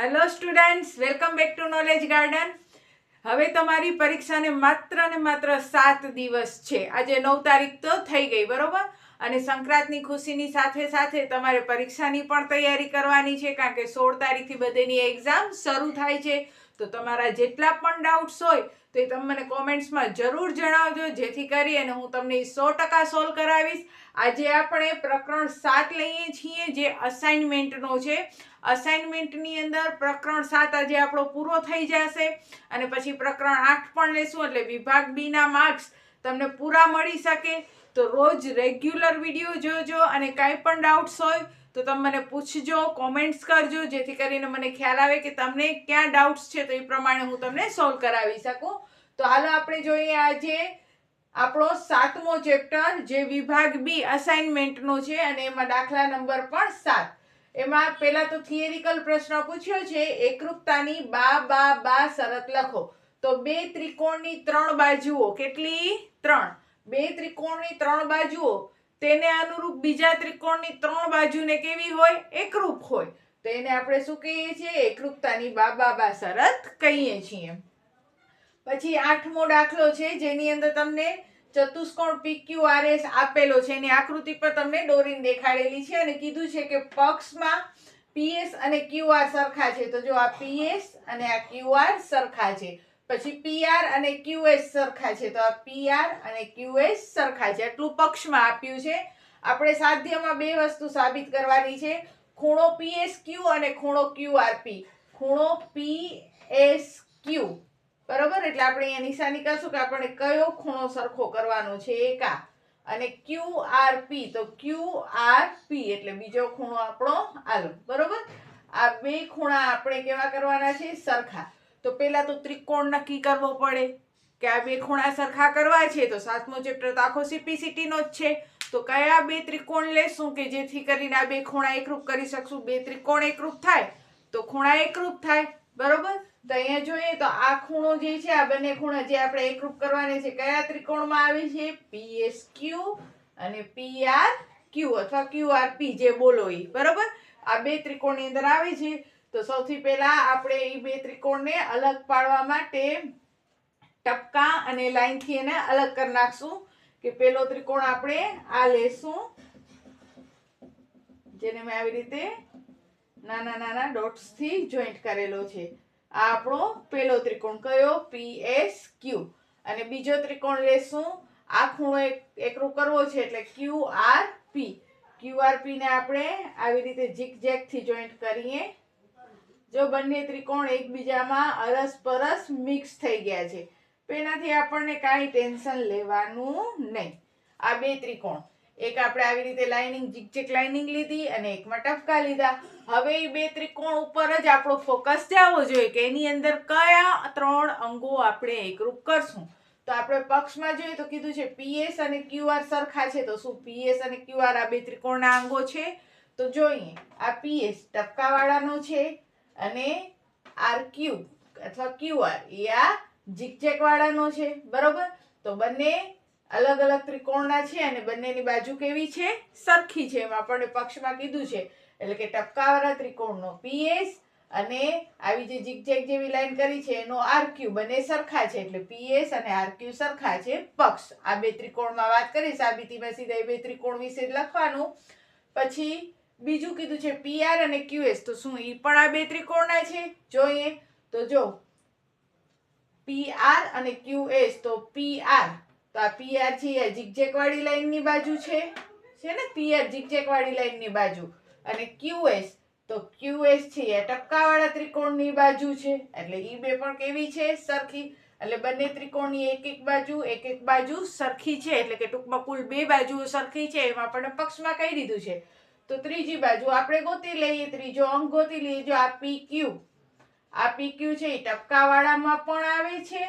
Hello students, welcome back to knowledge garden. હવે તમારી પરીક્ષાને માત્ર 7 દિવસ છે. આજે 9 તારીખ તો થઈ ગઈ, બરોબર? અને સંક્રાંતની ખુશીની સાથે સાથે તમારે પરીક્ષાની પણ તૈયારી કરવાની છે, કારણ કે 16 તારીખથી બધાની એક્ઝામ શરૂ થાય છે. તો તમારા જેટલા પણ ડાઉટ્સ હોય તો એ તમે મને કોમેન્ટ્સમાં જરૂર જણાવજો, જેથી કરી અને હું તમને 100% સોલ્વ કરાવીશ. આજે આપણે પ્રકરણ 7 લઈએ છીએ, જે અસાઇનમેન્ટનો છે. અસાઇનમેન્ટની અંદર પ્રકરણ 7 આજે આપણો પૂરો થઈ જશે અને પછી પ્રકરણ 8 પણ લેશું, એટલે વિભાગ બી ના માર્ક્સ તમને પૂરા મળી શકે. તો રોજ રેગ્યુલર વિડીયો જોજો અને કાંઈ પણ ડાઉટ્સ હોય તો તમે મને પૂછજો, કોમેન્ટ્સ કરજો, જેથી કરીને મને ખ્યાલ આવે કે તમને ક્યાં ડાઉટ્સ છે, તો એ પ્રમાણે હું તમને સોલ્વ કરાવી શકું. તો હાલો આપણે જોઈએ આજે આપણો 7મો ચેપ્ટર, જે વિભાગ બી અસાઇનમેન્ટનો છે અને એમાં દાખલા નંબર પણ 7. એમાં પહેલા તો થિયરિકલ પ્રશ્ન પૂછ્યો છે, એકરૂપતાની બા શરત લખો. તો બે ત્રિકોણની 3 બાજુઓ, કેટલી? 3. બે ત્રિકોણની 3 બાજુઓ તેને અનુરૂપ બીજા ત્રિકોણની 3 બાજુને કેવી હોય? એકરૂપ હોય. તો એને આપણે શું કહીએ છીએ? એકરૂપતાની બા શરત કહીએ છીએ. પછી 8મો દાખલો છે, જેની અંદર તમને ચતુષ્કોણ PQRS આપેલો છે. એની આકૃતિ પર તમને દોરીને દેખાડેલી છે અને કીધું છે કે પક્ષમાં PS અને QR સરખા છે. તો જો આ PS અને આ QR સરખા છે. પછી PR અને QS સરખા છે. તો આ PR અને QS સરખા છે. એટલું પક્ષમાં આપ્યું છે. આપણે સાધ્યમાં બે વસ્તુ સાબિત કરવાની છે, ખૂણો PSQ અને ખૂણો QRP. ખૂણો PSQ, બરોબર? એટલે આપણે અહીંયા નિશાની કરશું કે આપણે કયો ખૂણો સરખો કરવાનો છે, એક આ. અને QRP, તો QRP એટલે બીજો ખૂણો આપણો આલો, બરોબર? આ બે ખૂણા આપણે કેવા કરવાના છે? સરખા. તો પહેલા તો ત્રિકોણ નક્કી કરવો પડે કે આ બે ખૂણા સરખા કરવા છે. તો 7મો ચેપ્ટર તો આખો CPCT નો જ છે. તો કયા બે ત્રિકોણ લેશું કે જેથી કરીને આ બે ખૂણા એકરૂપ કરી શકશું? બે ત્રિકોણ એકરૂપ થાય તો ખૂણા એકરૂપ થાય, બરોબર? તો અહીંયા જોઈએ તો આ ખૂણો જે છે, આ બંને ખૂણા જે આપણે એકરૂપ કરવાના છે, કયા ત્રિકોણમાં આવે છે? PSQ અને PRQ અથવા QRP, જે બોલો એ, બરોબર? આ બે ત્રિકોણની અંદર આવે છે. તો સૌથી પહેલા આપણે એ બે ત્રિકોણને અલગ પાડવા માટે ટપકા અને લાઈનથી એને અલગ કરી નાખશું. કે પેલો ત્રિકોણ આપણે આ લેશું, જેને મેં આવી રીતે નાના ડોટ્સથી જોઈન્ટ કરેલો છે. આ આપણો પેલો ત્રિકોણ કયો? PSQ. અને બીજો ત્રિકોણ લેશું, આ ખૂણો એકરૂપ કરવો છે એટલે QRP. QRP ને આપણે આવી રીતે ઝિગઝેગ થી જોઈન્ટ કરીએ. જો બંને ત્રિકોણ એકબીજામાં અરસપરસ મિક્સ થઈ ગયા છે, તો એનાથી આપણને કાંઈ ટેન્શન લેવાનું નહીં. આ બે ત્રિકોણ, એક આપણે આવી રીતે લાઇનિંગ, ઝિગઝેગ લાઇનિંગ લીધી અને એકમાં ટપકા લીધા. હવે એ બે ત્રિકોણ ઉપર જ આપણો ફોકસ જવો જોઈએ કે એની અંદર કયા 3 અંગો આપણે એકરૂપ કરશું. તો આપણે પક્ષમાં જોઈએ તો કીધું છે PS અને QR સરખા છે. તો શું PS અને QR આ બે ત્રિકોણના અંગો છે? તો જોઈએ, આ PS ટપકાવાળાનો છે અને RQ અથવા QR એ આ ઝિગઝેગ વાળાનો છે, બરોબર? તો બંને અલગ અલગ ત્રિકોણના છે અને બંનેની બાજુ કેવી છે? સરખી છે. એમ આપણને પક્ષમાં કીધું છે. એટલે કે ટપકાવાળા ત્રિકોણનો PS અને આવી જે ઝિગઝેગ જેવી લાઈન કરી છે એનો RQ, બંને સરખા છે. એટલે PS અને RQ સરખા છે, પક્ષ. આ બે ત્રિકોણમાં વાત કરી, સાબિતીમાં સીધા એ બે ત્રિકોણ વિશે લખવાનું. પછી બીજું કીધું છે PR અને QS. તો શું એ પણ આ બે ત્રિકોણના છે? જોઈએ તો જો PR અને QS. તો PR, તો આ PR છે એ ઝિગઝેગ વાળી લાઈનની બાજુ છે ને? PR ઝિગઝેગ વાળી લાઈનની બાજુ. અને QS, તો QS છે એ ટપકાવાળા ત્રિકોણની બાજુ છે. એટલે ઈ બે પણ કેવી છે? સરખી. એટલે બંને ત્રિકોણની એક બાજુ સરખી છે. એટલે કે ટૂંકમાં કુલ બે બાજુઓ સરખી છે. એમાં આપણને પક્ષમાં કહી દીધું છે. તો ત્રીજી બાજુ આપણે ગોતી લઈએ, ત્રીજો અંક ગોતી લઈએ. જો આ PQ, આ PQ છે એ ટપકાવાળામાં પણ આવે છે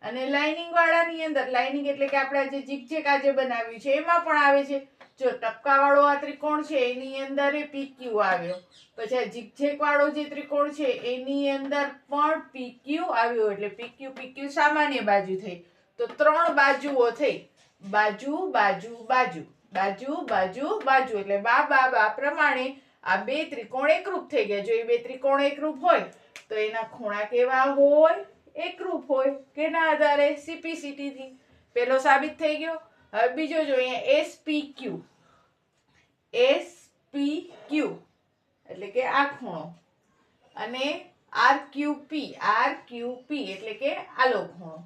અને લાઇનિંગ વાળાની અંદર, લાઇનિંગ એટલે કે આપણે જે ઝિગઝેગ આજે બનાવ્યું છે એમાં પણ આવે છે. જો ટપકાવાળો આ ત્રિકોણ છે એની અંદર એ PQ આવ્યો. પછી આ ઝિગઝેગ વાળો જે ત્રિકોણ છે એની અંદર પણ PQ આવ્યો. એટલે PQ સામાન્ય બાજુ થઈ. તો 3 બાજુઓ થઈ. બાજુ બાજુ બાજુ, બાજુ બાજુ બાજુ, એટલે બા પ્રમાણે આ બે ત્રિકોણ એકરૂપ થઈ ગયા. જો એ બે ત્રિકોણ એકરૂપ હોય તો એના ખૂણા કેવા હોય? એકરૂપ હોય. કેના આધારે? CPCT થી. પેલો સાબિત થઈ ગયો. હવે બીજો જોઈએ SPQ. SPQ એટલે કે આ ખૂણો અને RQP એટલે કે આલો ખૂણો.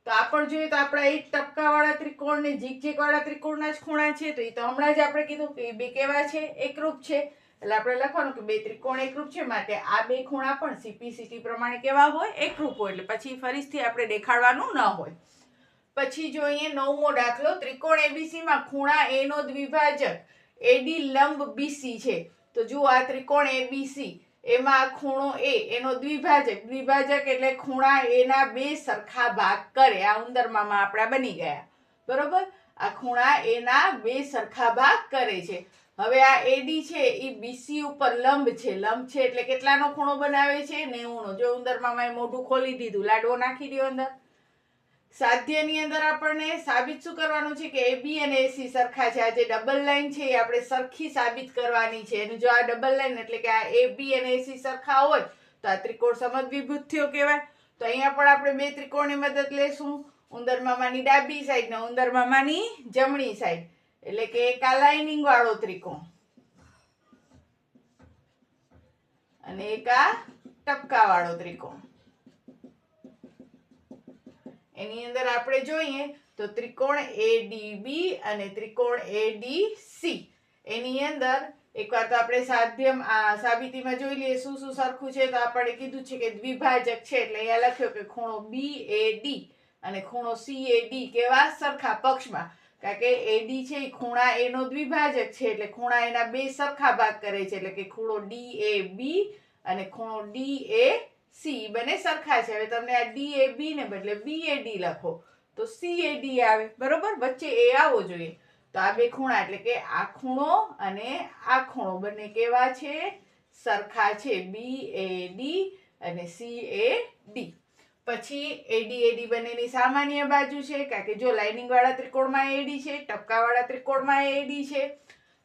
તો આ પણ જોઈએ તો આપણા એક ટપકાવાળા ત્રિકોણ ને ઝીગઝેગ વાળા ત્રિકોણના જ ખૂણા છે. તો એ તો હમણાં જ આપણે કીધું કે એ બે કેવા છે? એકરૂપ છે. એટલે આપણે લખવાનું કે બે ત્રિકોણ એકરૂપ છે માટે આ બે ખૂણા પણ CPCT પ્રમાણે કેવા હોય? એકરૂપ હોય. એટલે પછી ફરીથી આપણે દેખાડવાનું ન હોય. પછી જોઈએ 9મો દાખલો. ત્રિકોણ ABC માં ખૂણા A નો દ્વિભાજક AD લંબ BC છે. તો જુઓ આ ત્રિકોણ ABC એમાં ખૂણો A એનો દ્વિભાજક એટલે ખૂણા A ના બે સરખા ભાગ કરે. આ ઉંદર મામા આપણા બની ગયા. બરોબર? આ ખૂણા A ના બે સરખા ભાગ કરે છે. હવે આ AD છે એ BC ઉપર લંબ છે. લંબ છે એટલે કેટલાનો ખૂણો બનાવે છે? 90નો. જો ઉંદર મામાએ મોઢું ખોલી દીધું. લાડવો નાખી દો અંદર. સાધ્યની અંદર આપણને સાબિત શું કરવાનું છે કે AB અને AC સરખા છે. આ જે ડબલ લાઈન છે એ આપણે સરખી સાબિત કરવાની છે. અને જો આ ડબલ લાઈન એટલે કે આ AB અને AC સરખા હોય તો આ ત્રિકોણ સમદ્વિભુજ થયો કહેવાય. તો અહીંયા પણ આપણે બે ત્રિકોણની મદદ લેશું. ઉંદર મામાની ડાબી સાઈડ ને ઉંદર મામાની જમણી સાઈડ. એટલે કે એક આ લાઇનિંગ વાળો ત્રિકોણ અને એક આ ટપકા વાળો ત્રિકોણ. એની અંદર આપણે જોઈએ તો ત્રિકોણ ADB અને ત્રિકોણ ADC. એની અંદર એકવાર તો આપણે સાબિતીમાં જોઈ લઈએ શું શું સરખું છે. તો આપણે કીધું છે કે દ્વિભાજક છે એટલે અહીંયા લખ્યો કે ખૂણો BAD અને ખૂણો CAD કેવા? સરખા પક્ષમાં. કારણ કે AD છે એ ખૂણા A નો દ્વિભાજક છે એટલે ખૂણા એના બે સરખા ભાગ કરે છે. એટલે કે ખૂણો DAB અને ખૂણો DAC બંને સરખા છે. હવે તમને આ DAB ને બદલે BAD લખો તો CAD આવે. બરોબર? વચ્ચે એ આવવો જોઈએ. તો આ બે ખૂણા એટલે કે આ ખૂણો અને આ ખૂણો બંને કેવા છે? સરખા છે. BAD અને CAD. પછી AD બંનેની સામાન્ય બાજુ છે. કારણ કે જો લાઇનિંગ વાળા ત્રિકોણમાં AD છે, ટપકા વાળા ત્રિકોણમાં AD છે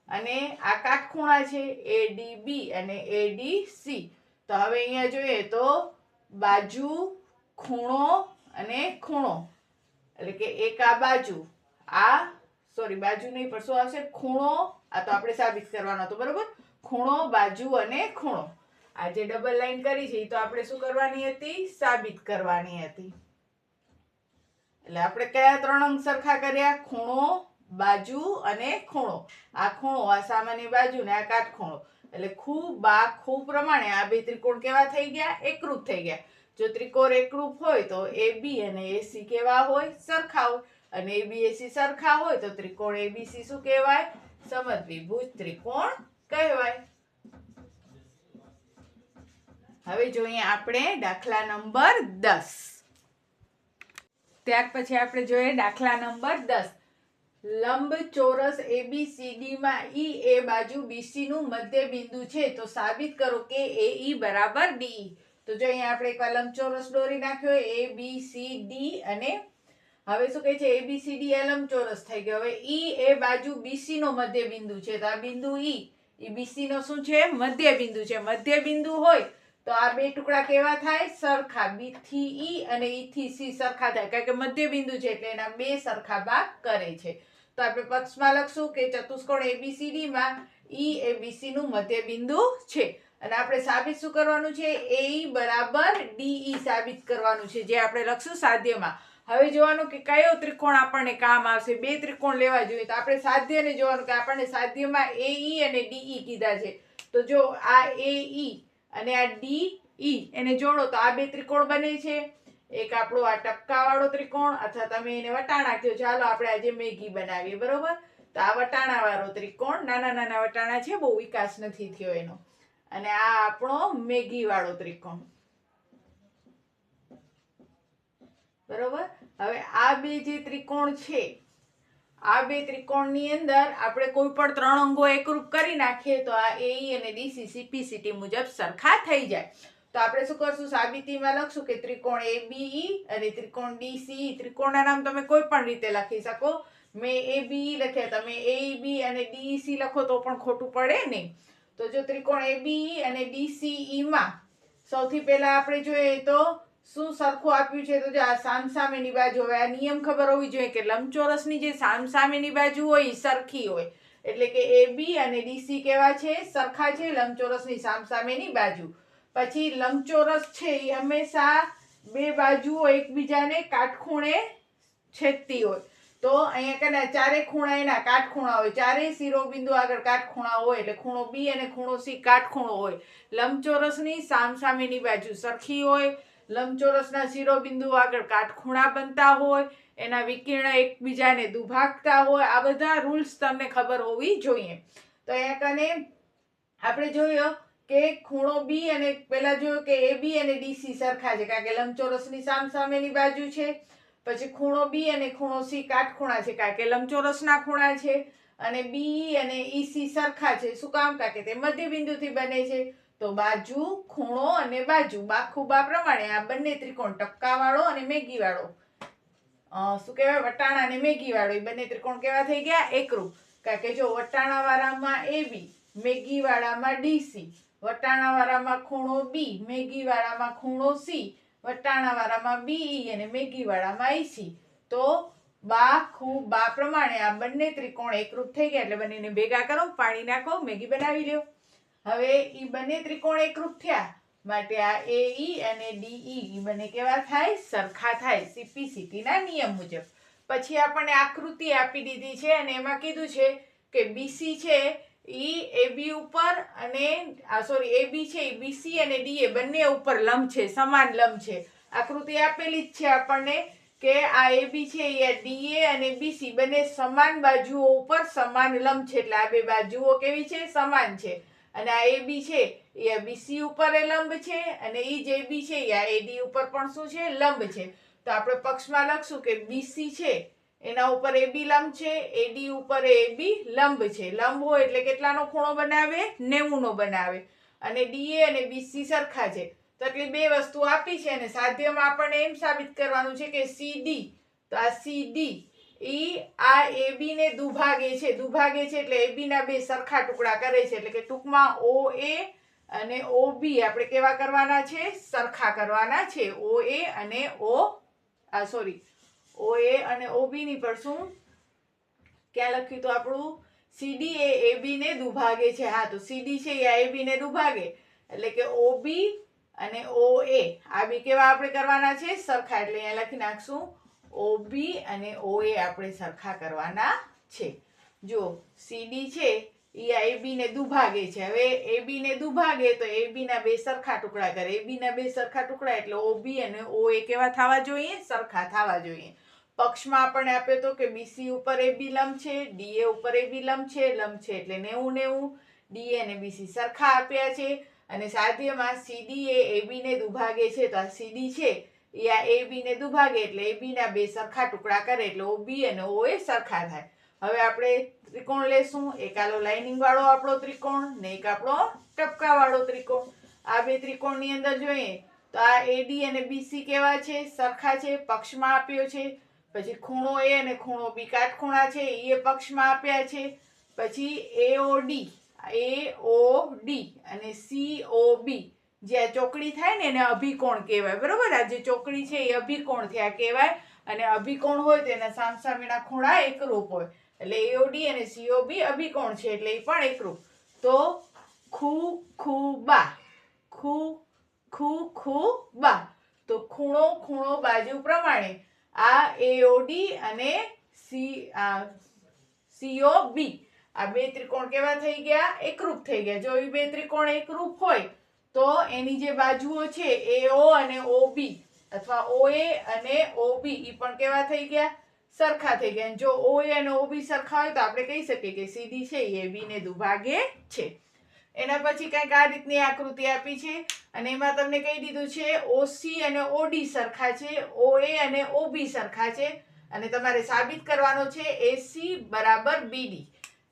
અને આ કાટખૂણા છે ADB અને ADC. તો હવે અહીંયા જોઈએ તો બાજુ, ખૂણો અને ખૂણો એટલે કે એક આ બાજુ, બાજુ નહીં પણ શું આવશે? ખૂણો. આ તો આપણે સાબિત કરવાનો હતો. બરોબર? ખૂણો, બાજુ અને ખૂણો. આ જે ડબલ લાઈન કરી છે એ તો આપણે શું કરવાની હતી? સાબિત કરવાની હતી. એટલે આપણે કયા ત્રણ અંક સરખા કર્યા? ખૂણો, બાજુ અને ખૂણો. આ ખૂણો, આ સામાન્ય બાજુ ને આ કાટખૂણો. એટલે ખૂ પ્રમાણે આ બે ત્રિકોણ કેવા થઈ ગયા? એકરૂપ થઈ ગયા. જો ત્રિકોણ એકરૂપ હોય તો AB અને AC કેવા હોય? સરખા હોય. અને ABAC સરખા હોય તો ત્રિકોણ ABC શું કહેવાય? સમદ્વિભુજ ત્રિકોણ કહેવાય. હવે જોઈએ આપણે દાખલા નંબર 10. ત્યાર પછી આપણે જોઈએ દાખલા નંબર 10. લંબચોરસ ABCD માં એ બાજુ BC નું મધ્ય બિંદુ છે તો સાબિત કરો કે AE બરાબર DE. તો જો અહીંયા આપણે એક લંબચોરસ દોરી નાખ્યો ABCD અને હવે શું કહે છે? ABCD એ લંબચોરસ થઈ ગયો. હવે એ બાજુ BC નો મધ્ય બિંદુ છે તો આ બિંદુ એ BC નો શું છે? મધ્ય બિંદુ છે. મધ્ય બિંદુ હોય તો આ બે ટુકડા કેવા થાય? સરખા. B થી E અને E થી C સરખા થાય. કારણ કે મધ્ય બિંદુ છે એટલે એના બે સરખા ભાગ કરે છે. તો આપણે પક્ષમાં લખશું કે ચતુષ્કોણ ABCD માં E એ BC નું મધ્ય બિંદુ છે. અને આપણે સાબિત શું કરવાનું છે? AE બરાબર DE સાબિત કરવાનું છે. જે આપણે લખશું સાધ્યમાં. હવે જોવાનું કે કયો ત્રિકોણ આપણને કામ આવશે. બે ત્રિકોણ લેવા જોઈએ તો આપણે સાધ્યને જોવાનું કે આપણને સાધ્યમાં AE અને DE કીધા છે. તો જો આ AE અને આ DE એને જોડો તો આ બે ત્રિકોણ બને છે. એક આપણો આ ટપકા વાળો ત્રિકોણ અથવા તમે એને વટાણા કહો. ચાલો આપણે આજે મેગી બનાવીએ. બરોબર? તો આ વટાણા વાળો ત્રિકોણ, નાના નાના વટાણા છે, બહુ વિકાસ નથી થયો એનો. અને આ આપણો મેગી વાળો ત્રિકોણ. બરોબર? હવે આ બે જે ત્રિકોણ છે આ બે ત્રિકોણની અંદર આપણે કોઈ પણ ત્રણ અંગો એકરૂપ કરી નાખીએ તો આ AE અને DC CPCT મુજબ સરખા થઈ જાય. તો આપણે શું કરશું? સાબિતીમાં લખશું કે ત્રિકોણ ABE અને ત્રિકોણ DCE. ત્રિકોણના નામ તમે કોઈ પણ રીતે લખી શકો. મેં ABE લખ્યા, તમે AEB અને DEC લખો તો પણ ખોટું પડે નહીં. તો જો ત્રિકોણ એબી અને ડીસીઈ માં સૌથી પહેલા આપણે જોઈએ તો શું સરખું આપ્યું છે, તો જો આ સામસામેની બાજુ. હવે આ નિયમ ખબર હોવી જોઈએ કે લંબચોરસની જે સામસામેની બાજુ હોય એ સરખી હોય, એટલે કે એબી અને ડીસી કેવા છે, સરખા છે, લંબચોરસની સામસામેની બાજુ. પછી લંબચોરસ છે એ હંમેશા બે બાજુઓ એકબીજાને કાટખૂણે છેદતી હોય. તો અહીંયા કને ચારે ખૂણા એના કાટખૂણા હોય, ચારેય શિરોબિંદુ આગળ કાટખૂણા હોય, એટલે ખૂણો બી અને ખૂણો સી કાટખૂણો હોય. લંબચોરસની સામસામેની બાજુ સરખી હોય, લંબચોરસના શિરોબિંદુ આગળ કાટખૂણા બનતા હોય, એના વિકર્ણ એકબીજાને દુભાગતા હોય. આ બધા રૂલ્સ તમને ખબર હોવી જોઈએ. તો અહીંયા કને આપણે જોયો કે ખૂણો બી અને પેલા જોયું કે એબી અને ડીસી સરખા છે, કારણ કે લંબચોરસની સામસામેની બાજુ છે. પછી ખૂણો બી અને ખૂણો સી કાટખૂણા છે, કારણ કે લંબચોરસના ખૂણા છે. અને બી અને ઈસી સરખા છે, શું કામ? કારણ કે તે મધ્યબિંદુથી બને છે. તો બાજુ, ખૂણો અને બાજુ બાખુબા પ્રમાણે આ બંને ત્રિકોણ ટપકાવાળો અને મેગીવાળો, શું કહેવાય, વટાણા અને મેગીવાળો, એ બંને ત્રિકોણ કેવા થઈ ગયા? એકરૂપ. કારણ કે જો વટાણાવાળામાં એબી, મેગીવાળામાં ડીસી, વટાણાવાળામાં ખૂણો બી, મેગીવાળામાં ખૂણો સી, વટાણાવાળામાં બીઈ અને મેગીવાળામાં ઈસી. તો બા પ્રમાણે આ બંને ત્રિકોણ એકરૂપ થઈ ગયા. એટલે બંનેને ભેગા કરો, પાણી નાખો, મેગી બનાવી લ્યો. હવે ઈ બંને ત્રિકોણ એકરૂપ થયા માટે આ એઈ અને ડીઈ બંને કેવા થાય? સરખા થાય, CP/CT ના નિયમ મુજબ. પછી આપણને આકૃતિ આપી દીધી છે અને એમાં કીધું છે કે BC છે ઈ એબી ઉપર અને એબી છે ઈ BC અને DA બંને ઉપર લંબ છે, સમાન લંબ છે. આકૃતિ આપેલી જ છે આપણને કે આ એબી છે એ DA અને BC બંને સમાન બાજુઓ ઉપર સમાન લંબ છે, એટલે આ બે બાજુઓ કેવી છે? સમાન છે. અને આ એબી છે એ BC ઉપર લંબ છે અને ઈ જે એબી છે એ આ AD ઉપર પણ શું છે? લંબ છે. તો આપણે પક્ષમાં લખશું કે BC છે એના ઉપર એબી લંબ છે, AD ઉપર એબી લંબ છે. લંબ હોય એટલે કેટલાનો ખૂણો બનાવે? 90 નો બનાવે. અને DA અને BC સરખા છે. તો એટલી બે વસ્તુ આપી છે અને સાધ્યમાં આપણને એમ સાબિત કરવાનું છે કે CD, તો આ CD ઈ આ AB ને દુભાગે છે. દુભાગે છે એટલે AB ના બે સરખા ટુકડા કરે છે, એટલે કે ટૂંકમાં OA અને OB આપણે કેવા કરવાના છે? સરખા કરવાના છે. OA અને OB ની પર શું ક્યાં લખ્યું તો આપણું? CD એ AB ને દુભાગે છે. હા, તો CD છે એ AB ને દુભાગે, એટલે કે OB અને OA આ બે કેવા આપણે કરવાના છે? સરખા. એટલે અહીંયા લખી નાખશું OB અને OA આપણે સરખા કરવાના છે. જો CD છે એ AB ને દુભાગે છે. હવે AB ને દુભાગે તો AB ના બે સરખા ટુકડા કરે. AB ના બે સરખા ટુકડા એટલે OB અને OA કેવા થવા જોઈએ? સરખા થવા જોઈએ. પક્ષમાં આપણને આપ્યો તો કે BC ઉપર AB લંબ છે, DA ઉપર AB લંબ છે. લંબ છે એટલે 90-90. DA અને BC સરખા આપ્યા છે. અને સાધ્યમાં CD એ AB ને દુભાગે છે, તો આ CD છે એ આ AB ને દુભાગે એટલે AB ના બે સરખા ટુકડા કરે એટલે OB અને OA સરખા થાય. હવે આપણે ત્રિકોણ લેશું. એક આલો લાઇનિંગ વાળો આપણો ત્રિકોણ ને એક આપણો ટપકા વાળો ત્રિકોણ. આ બે ત્રિકોણની અંદર જોઈએ તો આ AD અને BC કેવા છે? સરખા છે, પક્ષમાં આપ્યો છે. પછી ખૂણો A અને ખૂણો B કાટખૂણા છે, એ પક્ષમાં આપ્યા છે. પછી AOD અને COB જે આ ચોકડી થાય ને એને અભિકોણ કહેવાય, બરોબર? આ જે ચોકડી છે એ અભિકોણ થયા કહેવાય. અને અભિકોણ હોય તો એના સામસામેના ખૂણા એકરૂપ હોય, એટલે AOD અને COB અભિકોણ છે એટલે એ પણ એકરૂપ. તો ખૂબા, તો ખૂણો બાજુ પ્રમાણે આ AOD અને COB આ બે ત્રિકોણ કેવા થઈ ગયા? એકરૂપ થઈ ગયા. જો એ બે ત્રિકોણ એકરૂપ હોય તો એની જે બાજુઓ છે AO અને OB અથવા OA અને OB ઈ પણ કેવા થઈ ગયા? સરખા થઈ ગયા. જો OA અને OB સરખા હોય તો આપણે કહી શકીએ કે CD છે એ AB ને દુભાગે છે. એના પછી કંઈક આ રીતની આકૃતિ આપી છે અને એમાં તમને કહી દીધું છે OC અને OD સરખા છે, OA અને OB સરખા છે. અને તમારે સાબિત કરવાનો છે AC બરાબર BD,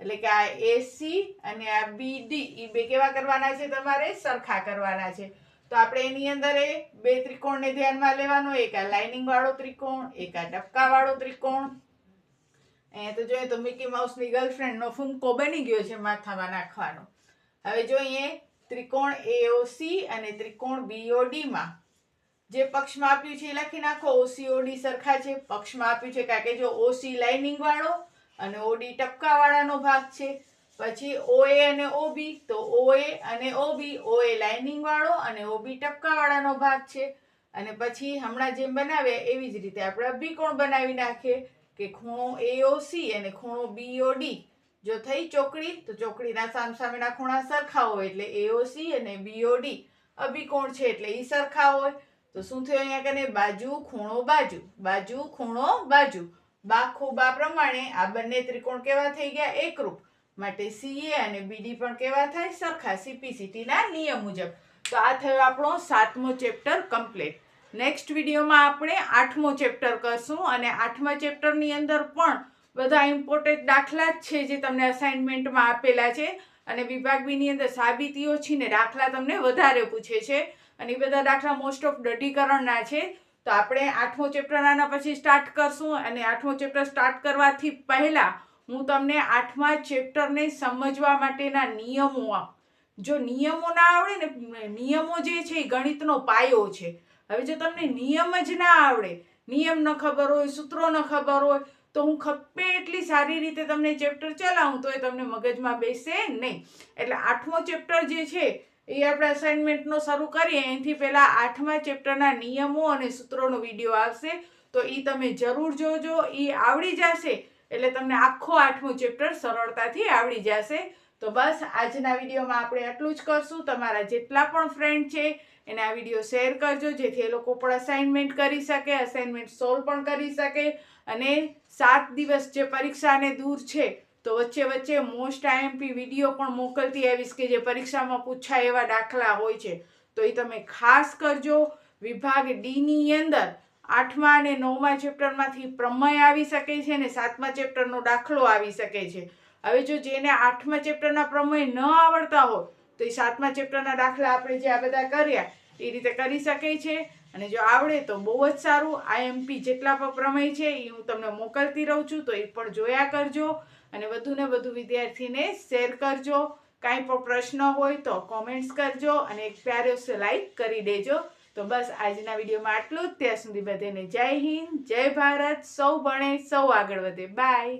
એટલે કે આ AC અને આ BD એ બે કેવા કરવાના છે? તમારે સરખા કરવાના છે. તો આપણે એની અંદર બે ત્રિકોણને ધ્યાનમાં લેવાનો. એક આ લાઇનિંગ વાળો ત્રિકોણ, એક આ ટપકા વાળો ત્રિકોણ. અહીંયા તો જોઈએ તો મિકી માઉસની ગર્લફ્રેન્ડનો ફૂંકો બની ગયો છે માથામાં નાખવાનો. હવે જોઈએ ત્રિકોણ AOC અને ત્રિકોણ BOD માં જે પક્ષમાં આપ્યું છે એ લખી નાખો. OCOD સરખા છે. પક્ષમાં આપ્યું છે કારણ કે જો OC લાઇનિંગ વાળો અને OD ટપકા વાળાનો ભાગ છે. પછી OA અને OB તો OA અને OB, OA લાઇનિંગ વાળો અને OB ટપકા વાળાનો ભાગ છે. અને પછી હમણાં જેમ બનાવ્યા એવી જ રીતે આપણે અભિકોણ બનાવી નાખીએ કે ખૂણો AOC અને ખૂણો BOD જો થઈ ચોકડી તો ચોકડીના સામસામેના ખૂણા સરખા હોય એટલે AOC અને BOD અભિકોણ છે એટલે એ સરખા હોય. તો શું થયું અહીંયા કને બાજુ ખૂણો બાજુ, બાજુ ખૂણો બાજુ, બા ખૂબા પ્રમાણે આ બંને ત્રિકોણ કેવા થઈ ગયા એકરૂપ. માટે CA અને BD પણ કેવા થાય સરખા CPCT ના નિયમ મુજબ. તો આ થયો આપણો 7મો ચેપ્ટર કમ્પ્લીટ. નેક્સ્ટ વિડીયોમાં આપણે 8મો ચેપ્ટર કરશું અને 8મા ચેપ્ટરની અંદર પણ બધા ઇમ્પોર્ટન્ટ દાખલા જ છે જે તમને અસાઇનમેન્ટમાં આપેલા છે અને વિભાગ બી ની અંદર સાબિતીઓ છે ને દાખલા તમને વધારે પૂછે છે અને એ બધા દાખલા મોસ્ટ ઓફ દઢીકરણના છે. તો આપણે 8મો ચેપ્ટર આના પછી સ્ટાર્ટ કરશું અને 8મો ચેપ્ટર સ્ટાર્ટ કરવાથી પહેલા હું તમને 8મા ચેપ્ટરને સમજવા માટેના નિયમો જો નિયમો ના આવડે ને, નિયમો જે છે એ ગણિતનો પાયો છે. હવે જો તમને નિયમ જ ના આવડે, નિયમ ન ખબર હોય, સૂત્રો ન ખબર હોય તો હું ખપે એટલી સારી રીતે તમને ચેપ્ટર ચલાવું તો એ તમને મગજમાં બેસે નહીં. એટલે 8મો ચેપ્ટર જે છે એ આપણે અસાઇનમેન્ટનો શરૂ કરીએ એનાથી પહેલાં 8મા ચેપ્ટરના નિયમો અને સૂત્રોનો વિડીયો આવશે તો એ તમે જરૂર જોજો. એ આવડી જશે એટલે તમને આખો 8મો ચેપ્ટર સરળતાથી આવડી જશે. તો બસ આજના વિડીયોમાં આપણે આટલું જ કરશું. તમારા જેટલા પણ ફ્રેન્ડ છે એને આ વિડીયો શેર કરજો જેથી એ લોકો પણ અસાઇનમેન્ટ કરી શકે, અસાઇનમેન્ટ સોલ્વ પણ કરી શકે. અને 7 દિવસ જે પરીક્ષાને દૂર છે તો વચ્ચે વચ્ચે મોસ્ટ IMP વિડીયો પણ મોકલતી આવીશ કે જે પરીક્ષામાં પૂછાય એવા દાખલા હોય છે તો એ તમે ખાસ કરજો. વિભાગ D ની અંદર 8મા અને 9મા ચેપ્ટરમાંથી પ્રમેય આવી શકે છે અને 7મા ચેપ્ટરનો દાખલો આવી શકે છે. હવે જો જેને 8મા ચેપ્ટરના પ્રમેય ન આવડતા હોય તો એ 7મા ચેપ્ટરના દાખલા આપણે જે આ બધા કર્યા એ રીતે કરી શકે છે અને જો આવડે તો બહુ જ સારું. IMP જેટલા પણ પ્રમેય છે એ હું તમને મોકલતી રહું છું તો એ પણ જોયા કરજો અને વધુને વધુ વિદ્યાર્થીને શેર કરજો. કાંઈ પણ પ્રશ્ન હોય તો કોમેન્ટ્સ કરજો અને એક પ્યારો લાઈક કરી દેજો. તો બસ આજના વિડીયોમાં આટલું જ. ત્યાં સુધી બધાને જય હિન્દ, જય ભારત. સૌ ભણે સૌ આગળ વધે. બાય.